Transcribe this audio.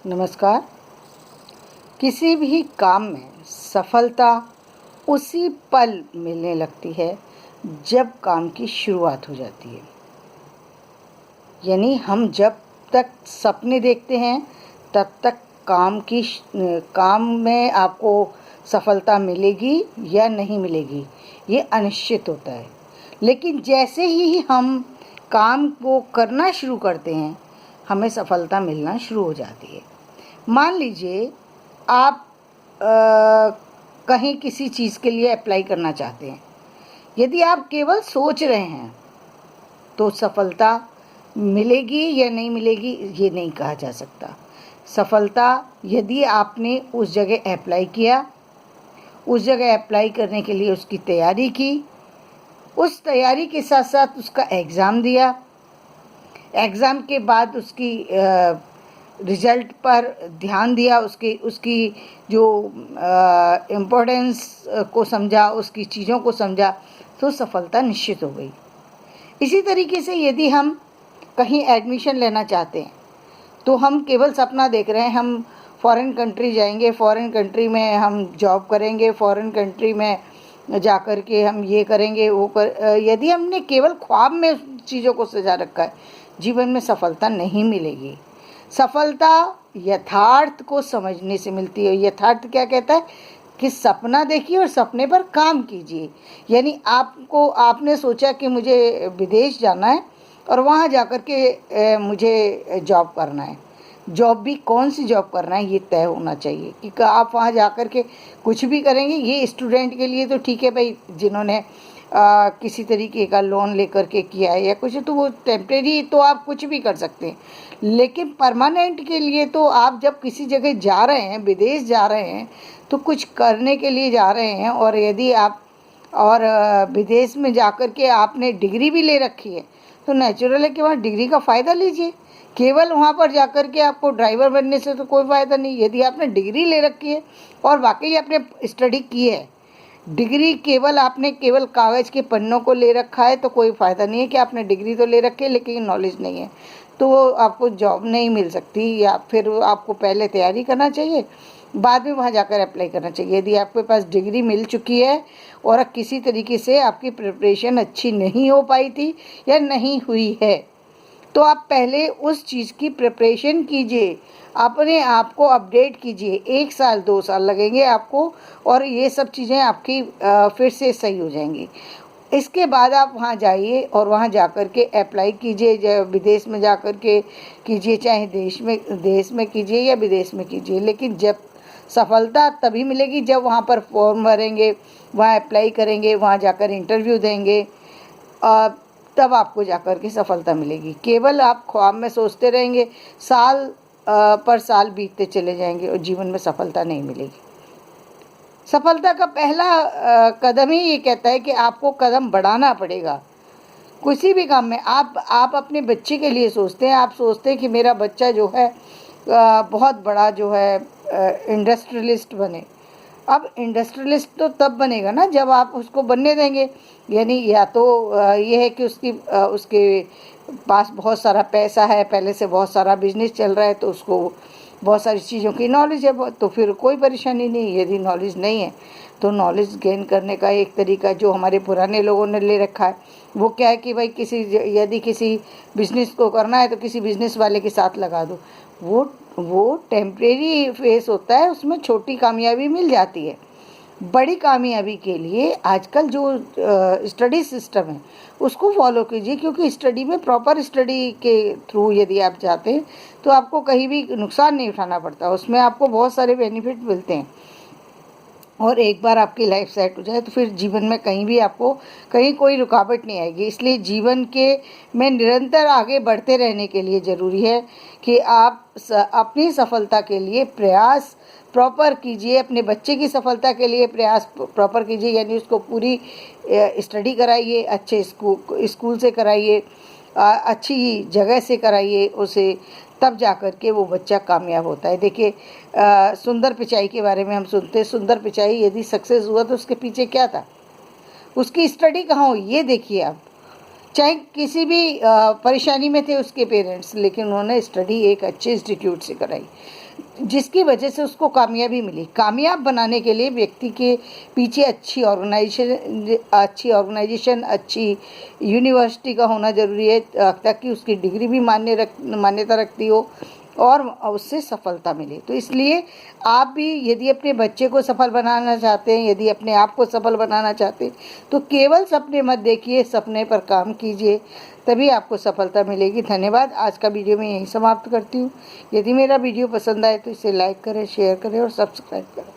नमस्कार। किसी भी काम में सफलता उसी पल मिलने लगती है जब काम की शुरुआत हो जाती है। यानी हम जब तक सपने देखते हैं तब तक काम में आपको सफलता मिलेगी या नहीं मिलेगी ये अनिश्चित होता है। लेकिन जैसे ही हम काम को करना शुरू करते हैं हमें सफलता मिलना शुरू हो जाती है। मान लीजिए आप कहीं किसी चीज़ के लिए अप्लाई करना चाहते हैं। यदि आप केवल सोच रहे हैं तो सफलता मिलेगी या नहीं मिलेगी ये नहीं कहा जा सकता। सफलता यदि आपने उस जगह अप्लाई किया, उस जगह अप्लाई करने के लिए उसकी तैयारी की, उस तैयारी के साथ साथ उसका एग्ज़ाम दिया, एग्ज़ाम के बाद उसकी रिज़ल्ट पर ध्यान दिया, उसकी जो इम्पोर्टेंस को समझा, उसकी चीज़ों को समझा, तो सफलता निश्चित हो गई। इसी तरीके से यदि हम कहीं एडमिशन लेना चाहते हैं तो हम केवल सपना देख रहे हैं, हम फॉरेन कंट्री जाएंगे, फॉरेन कंट्री में हम जॉब करेंगे, फॉरेन कंट्री में जा कर के हम ये करेंगे यदि हमने केवल ख्वाब में चीज़ों को सजा रखा है, जीवन में सफलता नहीं मिलेगी। सफलता यथार्थ को समझने से मिलती है। यथार्थ क्या कहता है कि सपना देखिए और सपने पर काम कीजिए। यानी आपने सोचा कि मुझे विदेश जाना है और वहाँ जाकर के मुझे जॉब करना है। जॉब भी कौन सी जॉब करना है ये तय होना चाहिए कि आप वहाँ जाकर के कुछ भी करेंगे। ये स्टूडेंट के लिए तो ठीक है भाई, जिन्होंने किसी तरीके का लोन लेकर के किया है या कुछ, तो वो टेम्परेरी तो आप कुछ भी कर सकते हैं। लेकिन परमानेंट के लिए तो आप जब किसी जगह जा रहे हैं, विदेश जा रहे हैं, तो कुछ करने के लिए जा रहे हैं। और यदि आप विदेश में जाकर के आपने डिग्री भी ले रखी है तो नेचुरल है कि वहाँ डिग्री का फ़ायदा लीजिए। केवल वहाँ पर जाकर के आपको ड्राइवर बनने से तो कोई फ़ायदा नहीं। यदि आपने डिग्री ले रखी है और वाकई आपने स्टडी की है, डिग्री आपने केवल कागज़ के पन्नों को ले रखा है तो कोई फ़ायदा नहीं है कि आपने डिग्री तो ले रखी है लेकिन नॉलेज नहीं है, तो आपको जॉब नहीं मिल सकती। या फिर आपको पहले तैयारी करना चाहिए, बाद में वहाँ जाकर अप्लाई करना चाहिए। यदि आपके पास डिग्री मिल चुकी है और किसी तरीके से आपकी प्रिपरेशन अच्छी नहीं हो पाई थी या नहीं हुई है, तो आप पहले उस चीज़ की प्रिपरेशन कीजिए, अपने आप को अपडेट कीजिए। 1 साल 2 साल लगेंगे आपको और ये सब चीज़ें आपकी फिर से सही हो जाएंगी। इसके बाद आप वहाँ जाइए और वहाँ जाकर के अप्लाई कीजिए। विदेश में जाकर के कीजिए, चाहे देश में कीजिए या विदेश में कीजिए। लेकिन जब सफलता तभी मिलेगी जब वहाँ पर फॉर्म भरेंगे, वहाँ अप्लाई करेंगे, वहाँ जाकर इंटरव्यू देंगे, तब आपको जाकर के सफलता मिलेगी। केवल आप ख्वाब में सोचते रहेंगे, साल पर साल बीतते चले जाएंगे और जीवन में सफलता नहीं मिलेगी। सफलता का पहला कदम ही ये कहता है कि आपको कदम बढ़ाना पड़ेगा। किसी भी काम में आप अपने बच्चे के लिए सोचते हैं, आप सोचते हैं कि मेरा बच्चा जो है बहुत बड़ा जो है इंडस्ट्रियलिस्ट बने। अब इंडस्ट्रियलिस्ट तो तब बनेगा ना जब आप उसको बनने देंगे। यानी या तो ये है कि उसके पास बहुत सारा पैसा है, पहले से बहुत सारा बिजनेस चल रहा है, तो उसको बहुत सारी चीज़ों की नॉलेज है, तो फिर कोई परेशानी नहीं। यदि नॉलेज नहीं है तो नॉलेज गेन करने का एक तरीका जो हमारे पुराने लोगों ने ले रखा है वो क्या है कि भाई यदि किसी बिज़नेस को करना है तो किसी बिज़नेस वाले के साथ लगा दो। वो टेम्परेरी फेस होता है, उसमें छोटी कामयाबी मिल जाती है। बड़ी कामयाबी के लिए आजकल जो स्टडी सिस्टम है उसको फॉलो कीजिए, क्योंकि स्टडी में प्रॉपर स्टडी के थ्रू यदि आप जाते हैं तो आपको कहीं भी नुकसान नहीं उठाना पड़ता, उसमें आपको बहुत सारे बेनिफिट मिलते हैं। और एक बार आपकी लाइफ सेट हो जाए तो फिर जीवन में कहीं भी आपको कहीं कोई रुकावट नहीं आएगी। इसलिए जीवन में निरंतर आगे बढ़ते रहने के लिए ज़रूरी है कि आप अपनी सफलता के लिए प्रयास प्रॉपर कीजिए, अपने बच्चे की सफलता के लिए प्रयास प्रॉपर कीजिए। यानी उसको पूरी स्टडी कराइए, अच्छे स्कूल से कराइए, अच्छी जगह से कराइए उसे, तब जाकर के वो बच्चा कामयाब होता है। देखिए सुंदर पिचाई के बारे में हम सुनते हैं। सुंदर पिचाई यदि सक्सेस हुआ तो उसके पीछे क्या था, उसकी स्टडी कहाँ हुई, ये देखिए आप। चाहे किसी भी परेशानी में थे उसके पेरेंट्स, लेकिन उन्होंने स्टडी एक अच्छे इंस्टीट्यूट से कराई, जिसकी वजह से उसको कामयाबी मिली। कामयाब बनाने के लिए व्यक्ति के पीछे अच्छी ऑर्गेनाइजेशन, अच्छी यूनिवर्सिटी का होना ज़रूरी है, ताकि उसकी डिग्री भी मान्यता रखती हो और उससे सफलता मिले। तो इसलिए आप भी यदि अपने बच्चे को सफल बनाना चाहते हैं, यदि अपने आप को सफल बनाना चाहते हैं, तो केवल सपने मत देखिए, सपने पर काम कीजिए, तभी आपको सफलता मिलेगी। धन्यवाद। आज का वीडियो मैं यहीं समाप्त करती हूँ। यदि मेरा वीडियो पसंद आए तो इसे लाइक करें, शेयर करें और सब्सक्राइब करें।